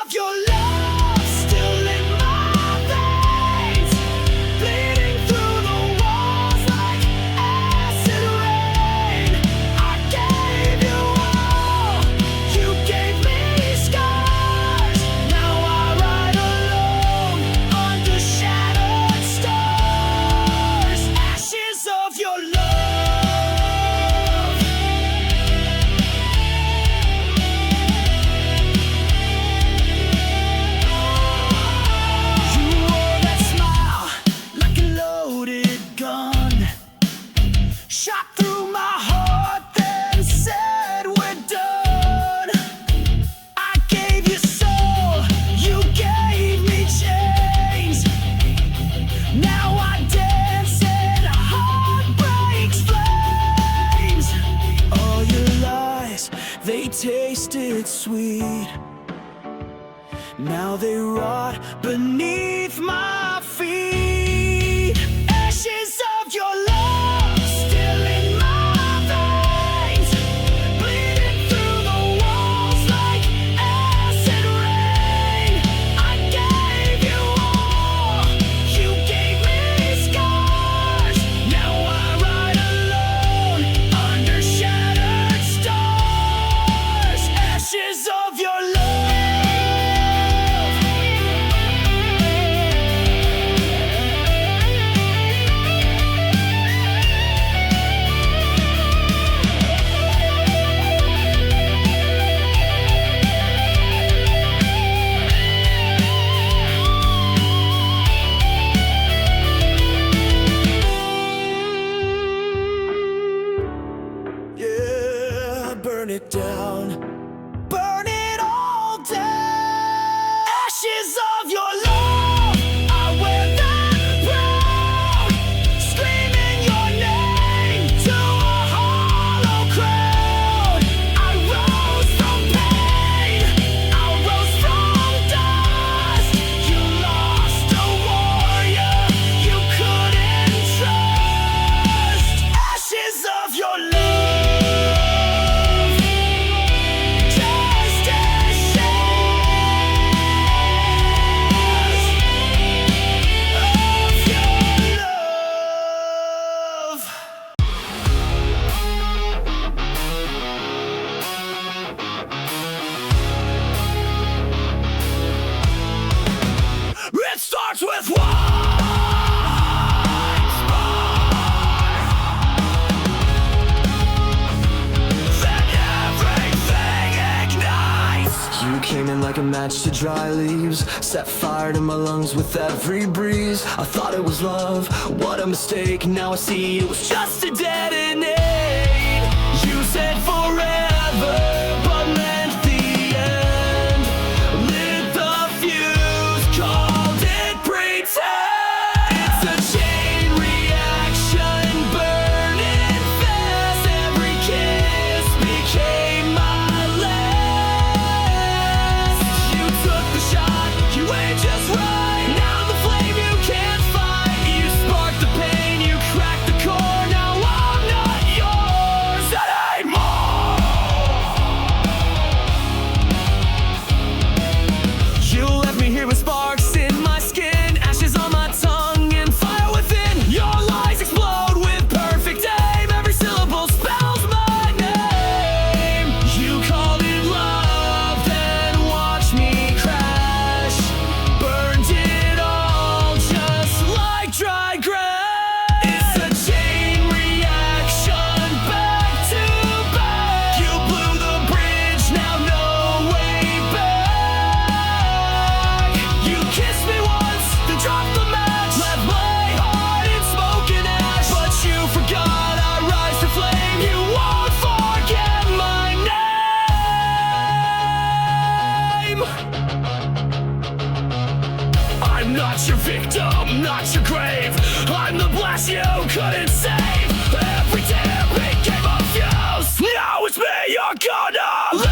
of your love still in my veins, bleeding through the walls like acid rain. I gave you all, you gave me scars. Now I ride alone under shattered stars. Ashes of your love. You wore that smile like a loaded gun, shot through my heart, then said we're done. I gave you soul, you gave me chains. Now I dance in heartbreak's flames. All your lies, they tasted sweet. Now they rot beneath my feet. Ashes of your love still in my veins, bleeding through the walls like acid rain. I gave you all, you gave me scars. Now I ride alone under shattered stars. Ashes of your love. Yeah, burn it down, burn it all down. Ashes of your love, I wear that proud, screaming your name to a hollow crowd. I rose from pain, I rose from dust. You lost a warrior you couldn't trust. Ashes of your love. Just ashes of your love. It starts with one then everything ignites. You came in like a match to dry leaves, set fire to my lungs with every breeze. I thought it was love, what a mistake. Now I see it was just a detonate. You said forever, but meant the end. Lit the fuse, called it pretend. It's a chain reaction, burning fast. Every kiss became my last. You took the shot, you aimed just right. Now the flame you can't fight. You sparked the pain, you cracked the core. Now I'm not yours anymore. You left me here with sparks in my skin, ashes on my tongue, and fire within. Your lies explode with perfect aim. Every syllable spells my name. You called it love, then watched me crash. Burned it all just like dry grass. It's a chain reaction, back to back. You blew the bridge, now no way back. You kissed me once, then dropped the match. Left my heart in smoke and ash. But you forgot I rise to flame. You won't forget my name. I'm not your victim, not your grave. I'm the blast you couldn't save. Every damn became a fuse. Now it's me you're gonna lose.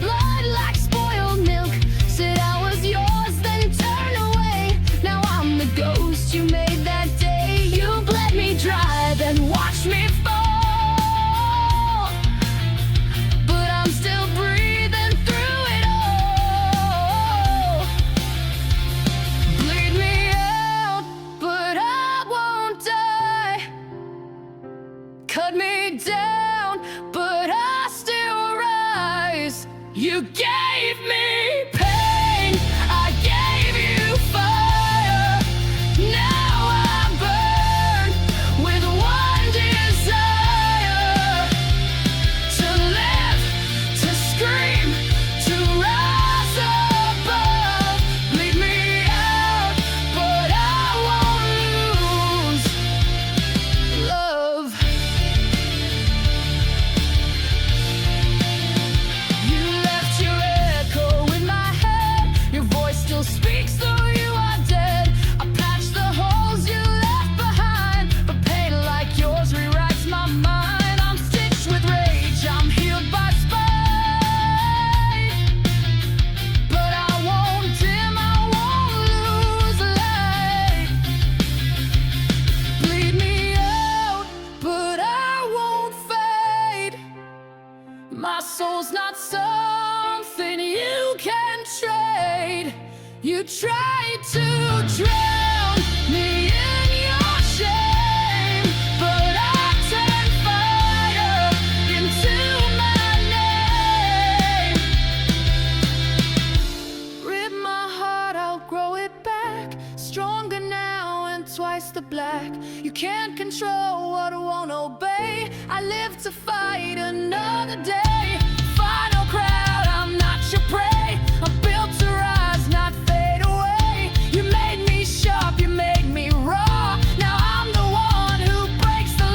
blood like spoiled milk. Said I was yours, then turned away. Now I'm the ghost you made that day. You bled me dry, then watched me fall. But I'm still breathing through it all. Bleed me out, but I won't die. Cut me down, but I still rise. You gave me pain, I gave you fire. Now I'm burned with one desire: to live, to scream, to rise above. Bleed me out, but I won't lose love. You left your echo in my head. Your voice still speaks, though you are dead. I patched the holes you left behind, but pain like yours rewrites my mind. I'm stitched with rage, I'm healed by spite. But I won't dim, I won't lose light. Bleed me out, but I won't fade. My soul's not something you can trade. You tried to drown me in your shame, but I turned fire into my name. Rip my heart, I'll grow it back. Stronger now and twice the black. You can't control what won't obey. I live to fight another day. Final crowd, I'm not your prey. I'm built to rise, not fade away. You made me sharp, you made me raw. Now I'm the one who breaks the law.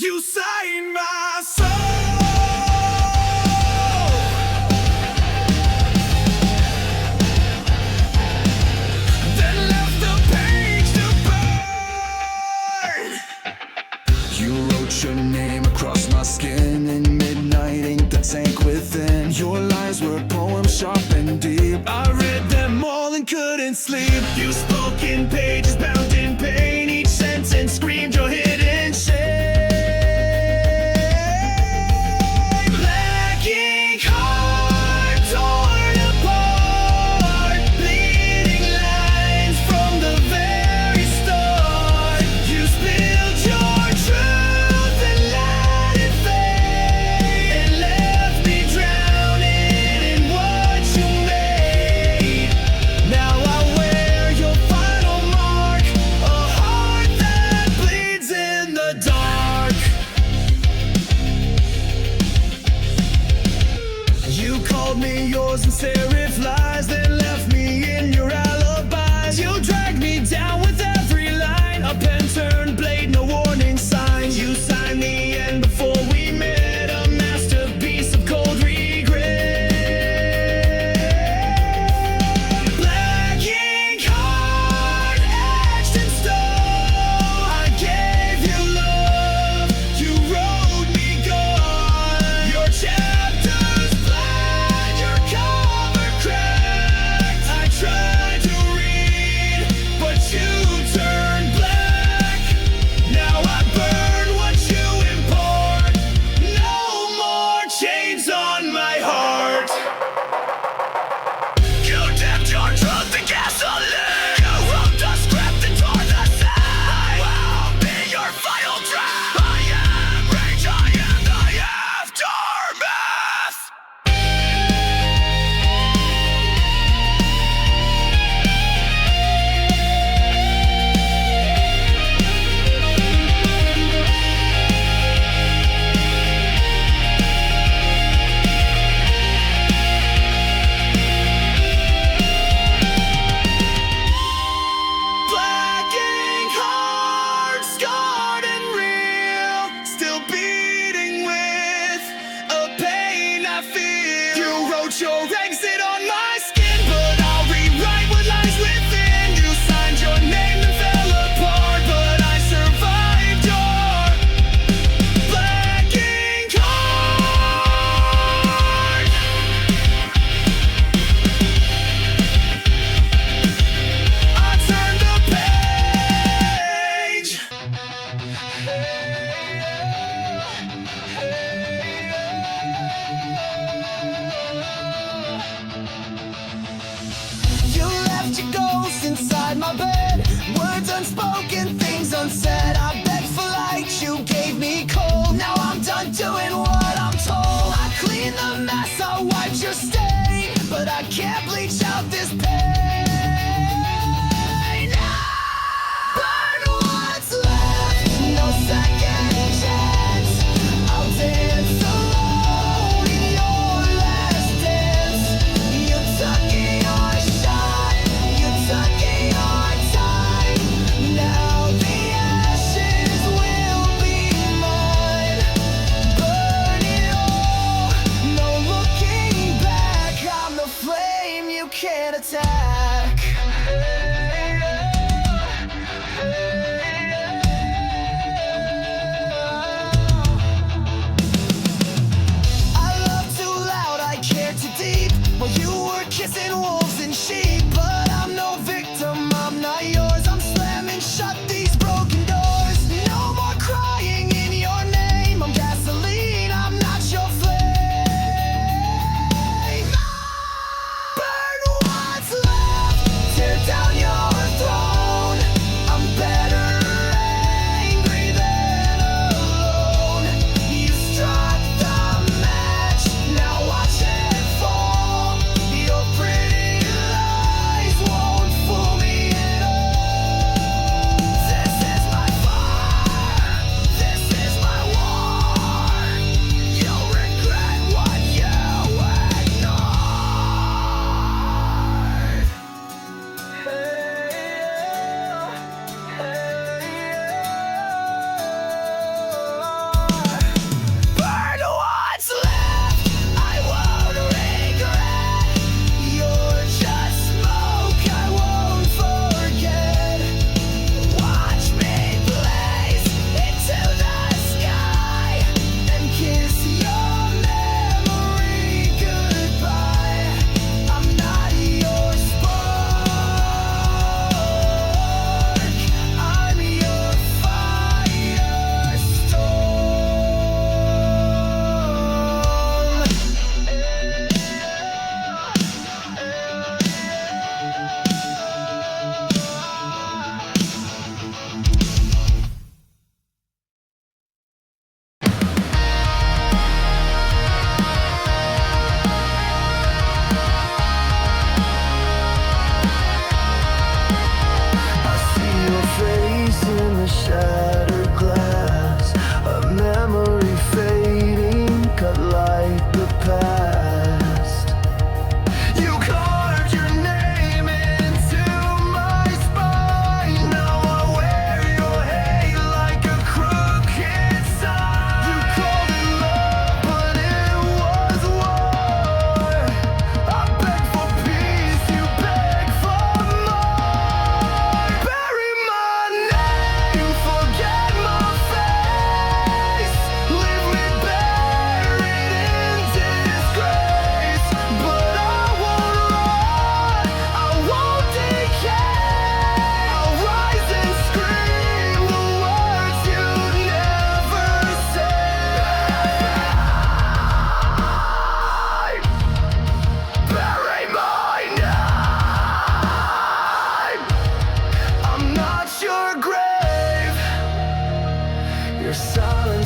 You signed my soul. Then left the page to burn. You wrote your name across my skin in midnight ink, the tank within. Your lines were poems sharp and deep. I read them all and couldn't sleep. You spoke in pages bound in pain. Each sentence screamed your hidden shame. Black ink heart torn apart, bleeding lines from the very start. You spilled your truth and let it fade, and left me drowning in what you made. Now I wear your final mark, a heart that bleeds in the dark. You called me yours and serif lies, then left me in your alibis. You dragged me down with every line, a pen turned blade, no warning signs. You signed the end before we met, a masterpiece of cold regret. Black ink heart etched in stone. I gave you love, you wrote me gone. Your chapters flat, your cover cracked.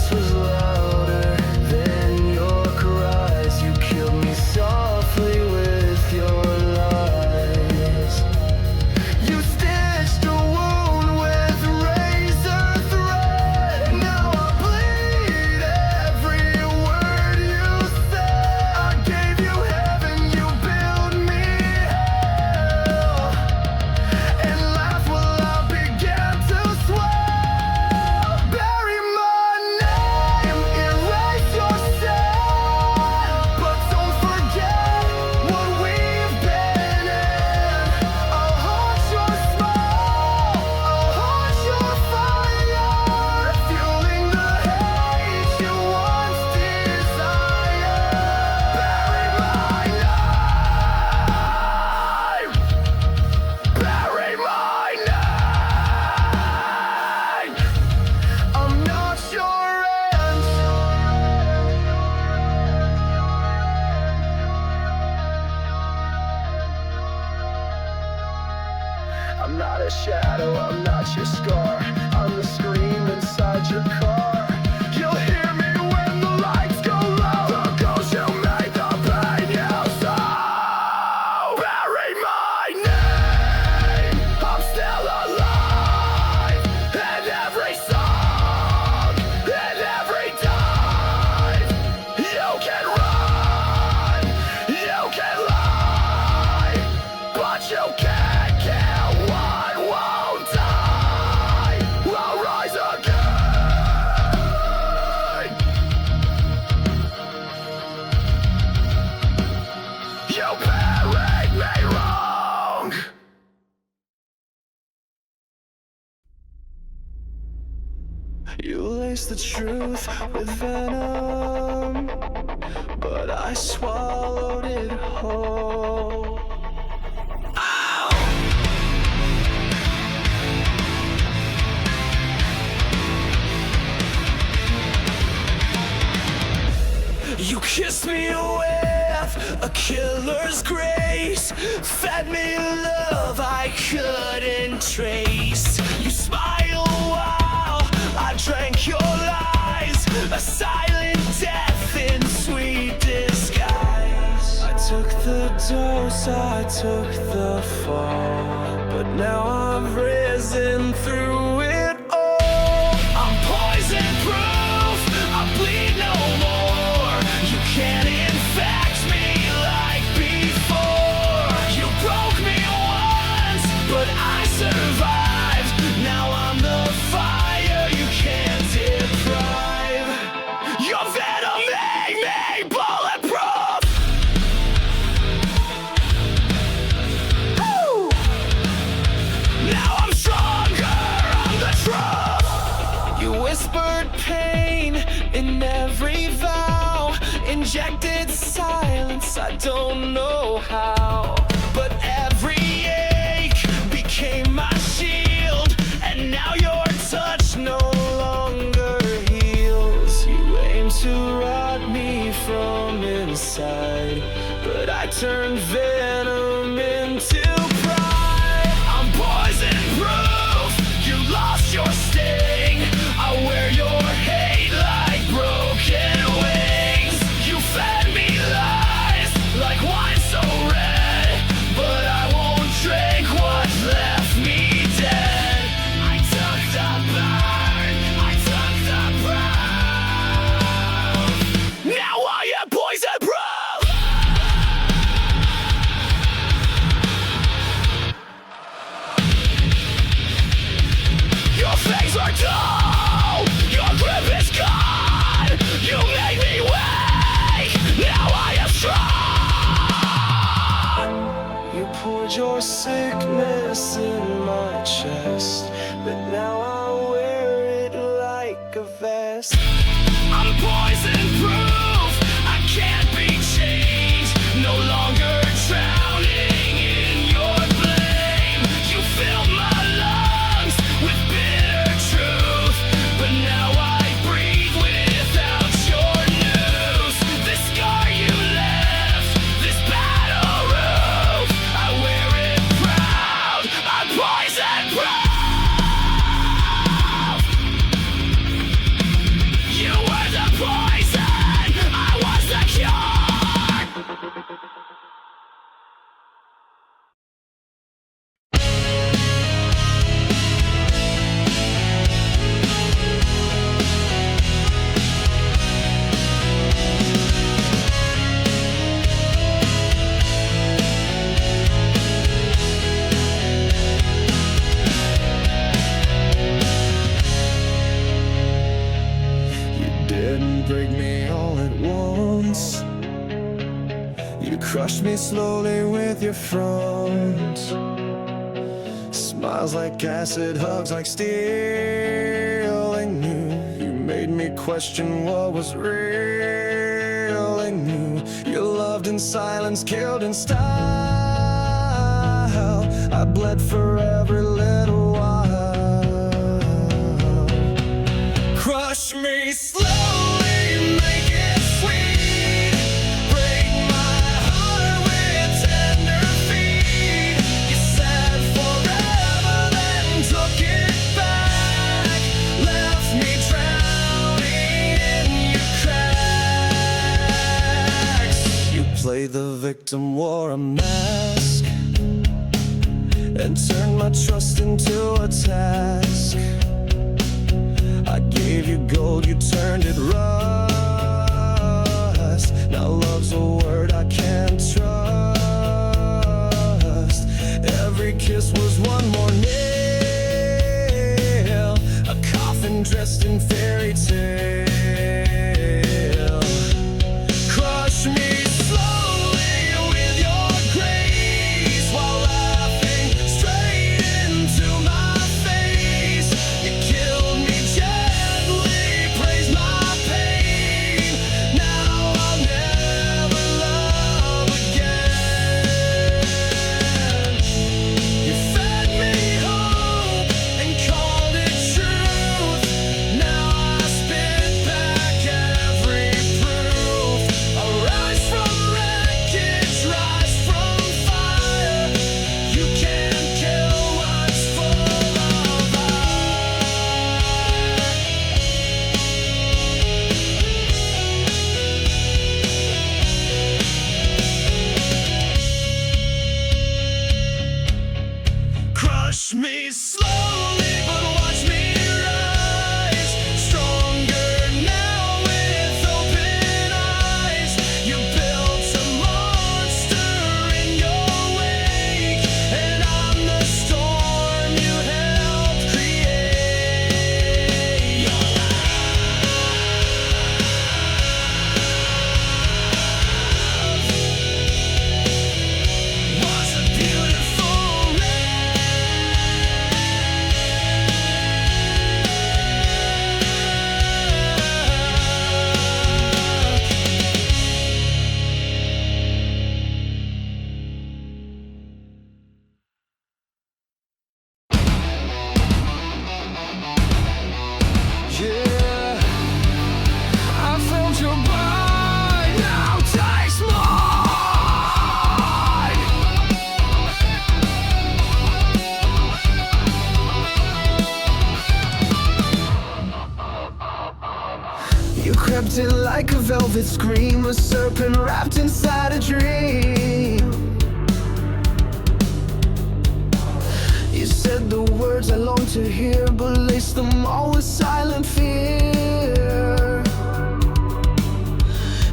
voice was louder than your cries. You killed me softly with your lies. You stitched a wound with razor thread. Now I bleed every word you said. I gave you heaven, you built me hell. And laugh while I began to swell. Bury my name, erase yourself, but don't forget what we've been in. I'll haunt your smile, I'll haunt your fire, fueling the hate you once desired. Bury my name, bury my name. I'm not your answer. I'm not a shadow, I'm not your scar. I'm the scream inside your car. You'll hear me when the lights go low. The ghost you made, the pain you sow. Bury my name, I'm still alive. In every song, in every dive. You can run, you can lie, but you can't kill what won't die. I'll rise again. You buried me wrong. You laced the truth with venom, but I swallowed it whole. You kissed me with a killer's grace, fed me love I couldn't trace. You smiled while I drank your lies, a silent death in sweet disguise. I took the dose, I took the fall, but now I've risen through it all. I'm poison proof, I bleed no more. You can't infect me like before. You broke me once, but I survived. Now I'm the fire you can't deprive. Your venom made me bulletproof. Woo! Now I'm stronger, I'm the truth. You whispered pain in every vow, injected silence, I don't know how. But every ache became my shield, and now your touch no longer heals. You aim to rot me from inside, but I turned venom into pride. I'm poison proof, you lost your sting. I wear your hate like broken wings. You fed me lies like wine so red, but I won't drink what's left me dead. I took the burn, I took the brown. Now I am poison proof. Your fangs are dull, your grip is gone. You made me weak, now I am strong. You poured your sickness in my chest, but now I wear it like a vest. I'm poison proof, I can't be changed. No longer drowning in your blame. You filled my lungs with bitter truth, but now I breathe without your news. This scar you left, this battle roof, I wear it proud. I'm poison proof. You didn't break me all at once. You crushed me slowly with your front. Smiles like acid, hugs like steel. I knew you made me question what was real. I knew you loved in silence, killed in style. I bled for every little while. Crush me slowly, make it sweet. Break my heart with tender feet. You said forever, then took it back. Left me drowning in your cracks. You played the victim, wore a mask, and turned my trust into a task. I gave you gold, you turned it rust. Now love's a word I can't trust. Every kiss was one more nail, a coffin dressed in fairy tale. Crush me slowly with your grace, while laughing straight into my face. You killed me gently, praised my pain. Now I'll never love again. You fed me hope and called it truth. Now I spit back every proof. I rise from wreckage, rise from fire. You can't kill what's full of Crush me slowly, but watch me rise. Stronger now with open eyes. You built a monster in your wake, and I'm the storm you helped create. Your love was a beautiful yeah, I felt your bite, now taste mine. You crept in like a velvet scream, a serpent wrapped inside a dream. You said the words I longed to hear, but laced them all with silent fear.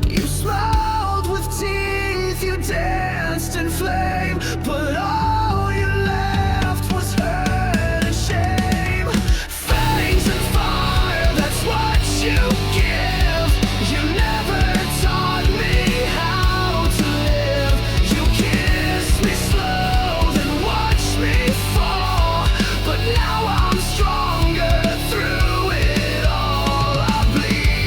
You smiled with teeth, you danced in flame, but all you left was hurt and shame. Fangs and fire, that's what you give. You never taught me how to live. You kissed me slow, then watched me fall. But now I'm stronger through it all. I bleed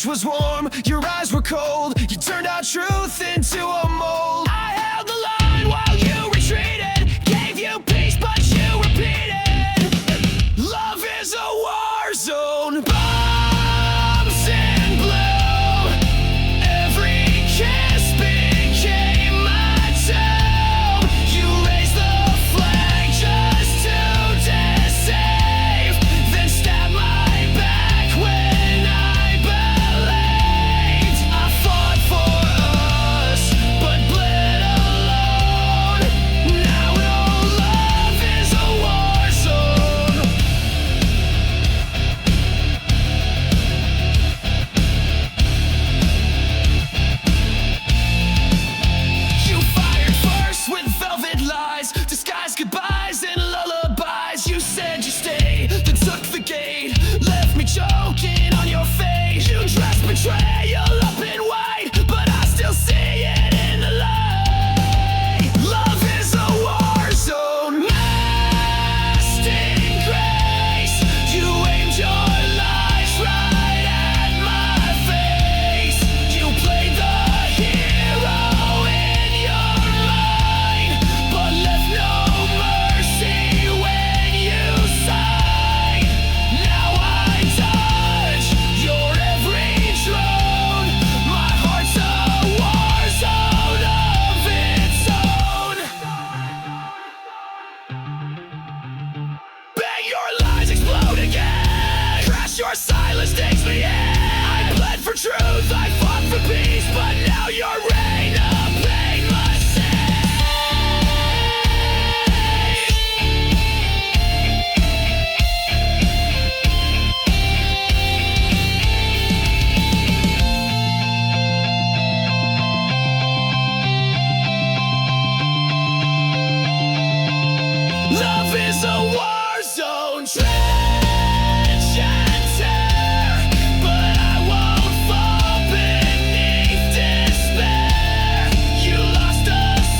touch was warm, your eyes were cold. You turned our truth into a mold. I held the line while you retreated, gave you peace but you repeated. Love is a war zone. Bombs in blue. Every kiss became my tomb. You raised the flag just to deceive, then stabbed my back when I believed. I fought for us, but bled alone. Now no love is a war zone. You fired first with velvet lies, disguised goodbyes and lullabies. You said you stayed, then took the gate, left me choking on your face. You dressed betrayal up in white, but I still see it in the light. Love is a war zone. Masked in grace, you aimed your lies right at my face. You played the hero in your mind, but left no mercy when you sighed. Now I touch your every drone. My heart's a war zone of its own. Bang, your lies explode again. Crash, your silence takes me in. I bled for truth, I fought for peace, but now your reign of pain must cease. Love is a war zone, trench and tear, but I won't fall beneath despair. You lost a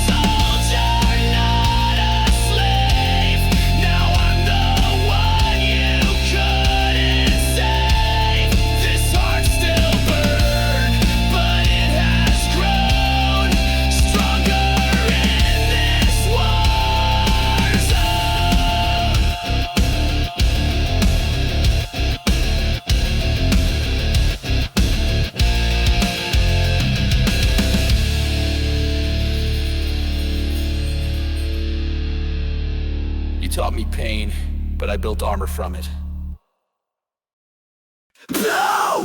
soldier, not a slave. Now I'm the one you couldn't save. This heart still burns, but it has grown stronger in this war zone. You taught me pain, but I built armor from it. No!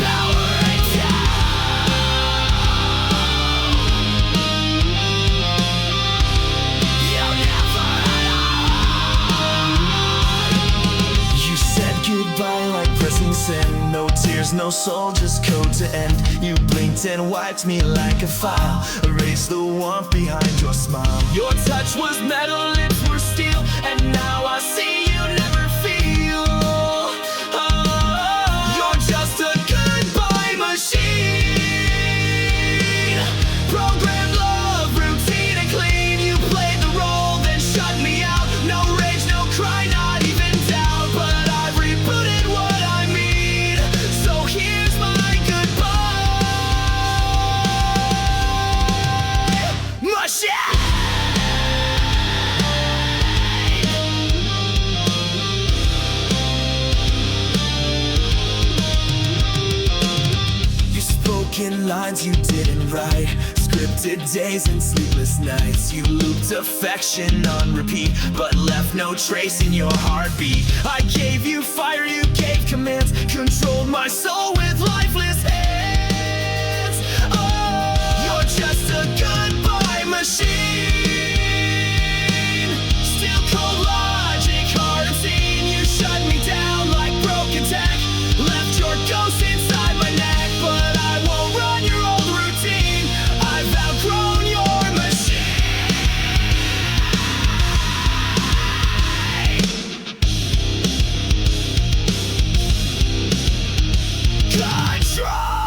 Powering down. You'll never know. You said goodbye like pressing send. No tears, no soul, just code to end. You blinked and wiped me like a file. Erased the warmth behind your smile. Your touch was metal, lips were steel, and now I see you never feel. Oh, you're just a goodbye machine. Programmed love, routine and clean. You played the role, then shut me out. No rage, no cry, not even doubt. But I've rebooted what I mean. So here's my goodbye machine. You spoke in lines you didn't write, scripted days and sleepless nights. You looped affection on repeat, but left no trace in your heartbeat. I gave you fire, you gave commands, controlled my soul with lifeless hands. Oh, you're just a goodbye machine. Still cold logic, hard obscene. You shut me down like broken tech. Left your ghost inside my neck, but I won't run your old routine. I've outgrown your machine. Control.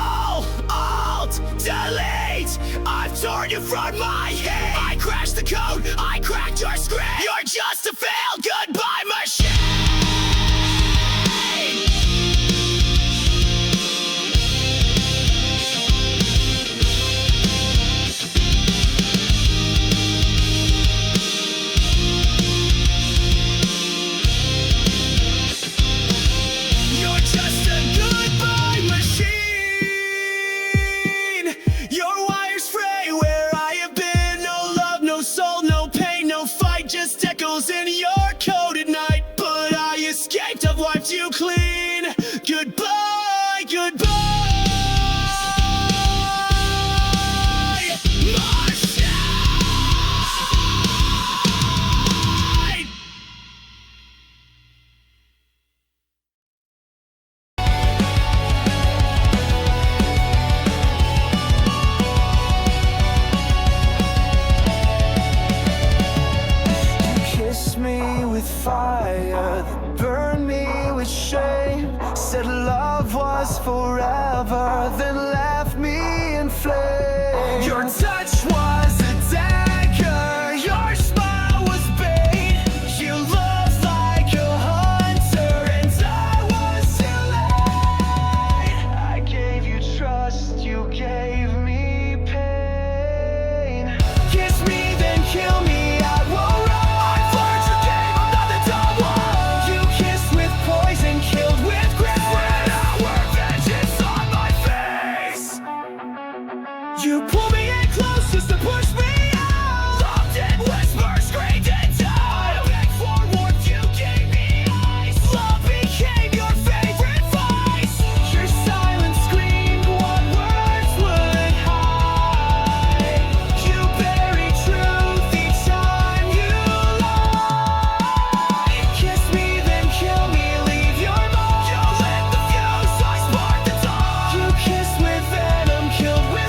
wiped you clean. Goodbye, goodbye. Kiss me with fire that burned me with shame. Said love was forever, then left me in flames. Your touch was a dagger, your smile was bait. You looked like a hunter and I was too late. I gave you trust, you gave me pain. Kiss me then kill me, you pull me in close just to push me out. Loved in whispers, screamed in doubt. I begged for warmth, you gave me ice. Love became your favorite vice. Your silence screamed what words would hide. You buried truth each time you lie. Kiss me then kill me, leave your mark. You lit the fuse, I sparked the dawn. You kissed with venom, killed with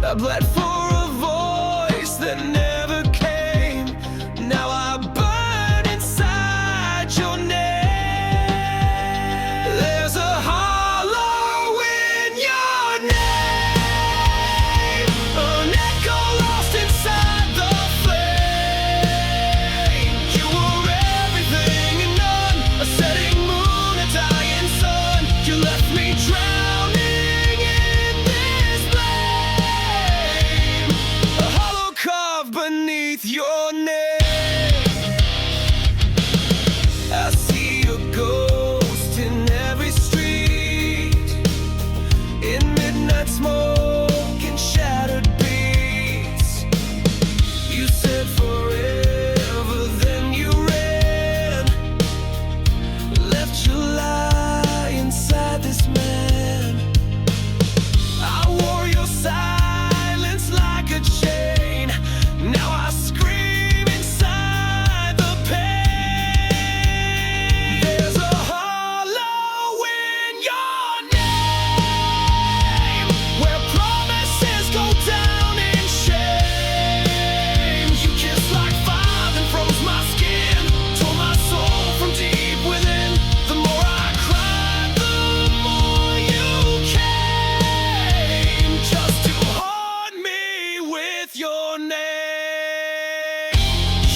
I bled for a voice that never came. Now I burn inside your name. There's a hollow in your name, an echo lost inside the flame. You were everything and none, a setting moon, a dying sun. You left me drowning in this blame, a hollow carved beneath your name. I see a ghost in every street, in midnight smoke and shattered beats. You said forever, then you ran, left your lie inside this man. I wore your silence like a chain. Now I scream inside the pain. There's a hollow in your name, where promises go down in shame. You kissed like fire and froze my skin, tore my soul from deep within. The more I cried, the more you came, just to haunt me with your name.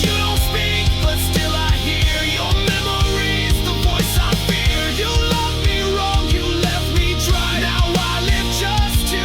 You don't speak, but still I hear your memories, the voice I fear. You loved me wrong, you left me dry. Now I live just to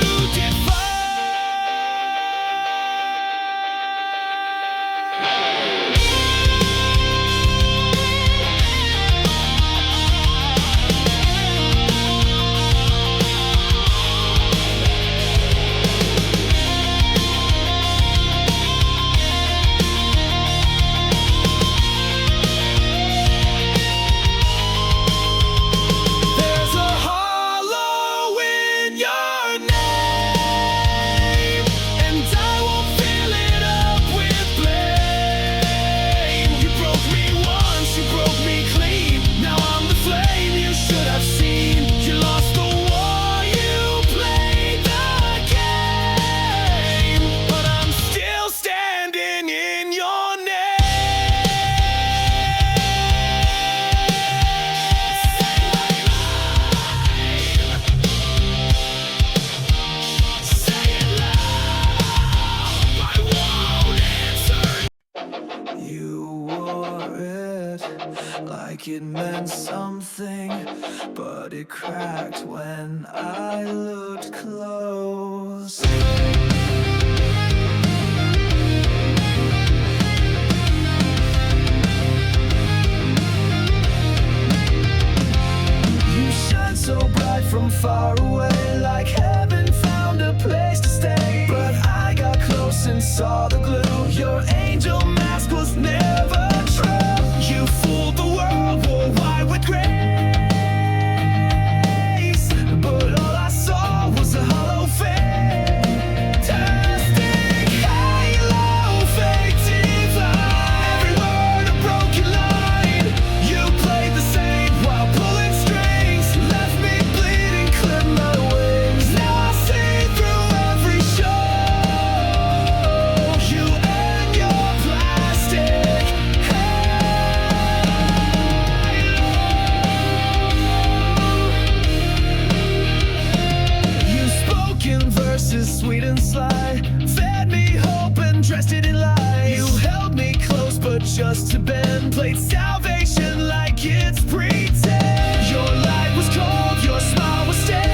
There's a hollow in your name, and I won't fill it up with blame. You broke me once, you broke me clean. Now I'm the flame you should have seen. You lost the war, you played the game, but I'm still standing in your name. Say it loud, I won't answer. You wore it like it meant something, but it cracked when I looked close. You shine so bright from far away, like heaven found a place to stay. But I got close and saw the glue. Your angel mask was never true. You fooled the world, wore white with grace, but all I saw was a hollow face. just to bend, played salvation like it's pretend. Your light was cold, your smile was staged.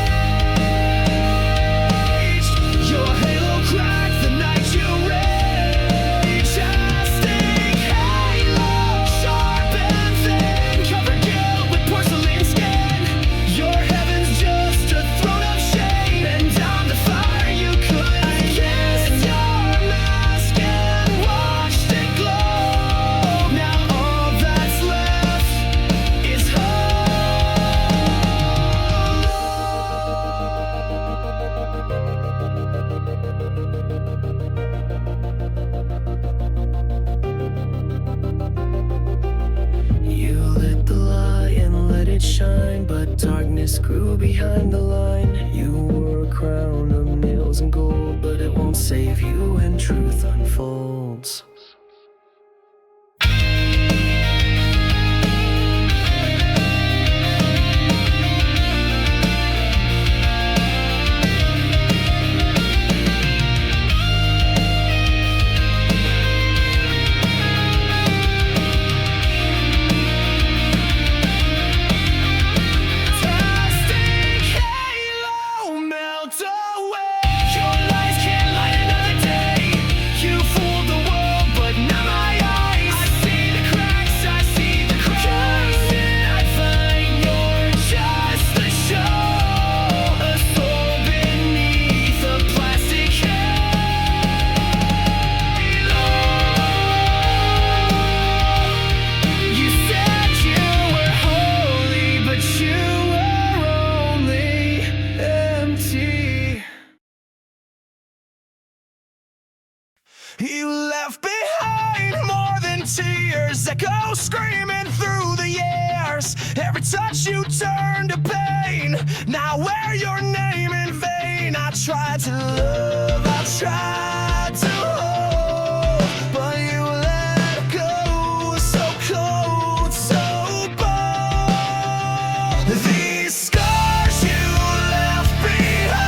Your halo cracked the night you raged. Casting halo, sharp and thin, covered guilt with porcelain skin. Your heaven's just a throne of shame, and down the fire you couldn't kiss. Your mask and watched it glow. Now all that's left is hope. You lit the light and let it shine, but darkness grew behind the line. You wore a crown of nails and gold, but it won't save you when truth unfolds. You left behind more than tears, echo screaming through the years. Every touch you turned to pain, now wear your name in vain. I tried to love, I tried to hold, but you let go, so cold, so bold. These scars you left behind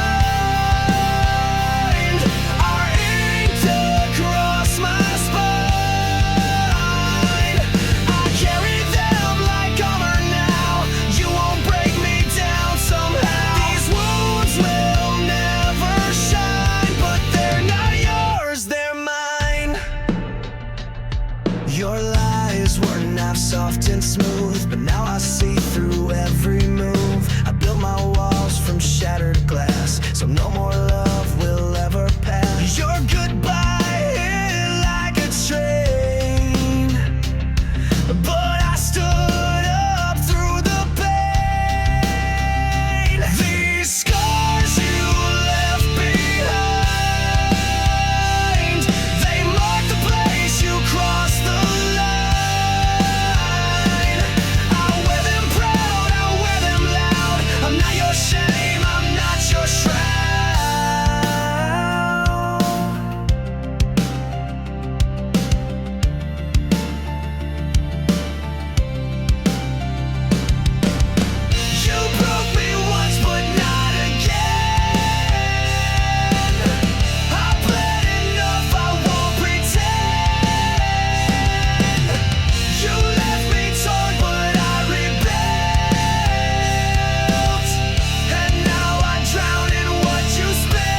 are inked across my spine. I carry them like armor now. You won't break me down somehow. These wounds will never shine, but they're not yours, they're mine. Your lies were not soft and smooth, but now I see through every move. I built my walls from shattered glass, so no more love will ever pass. Your goodbye hit like a train, but I stood up through the pain. These scars you left behind, they mark the place you crossed the line. I wear them proud, I wear them loud. I'm not your shame, I'm not your shroud. You broke me once, but not again. I bled enough, I won't pretend. You left me torn, but I rebuilt, and now I drown in what you spilled.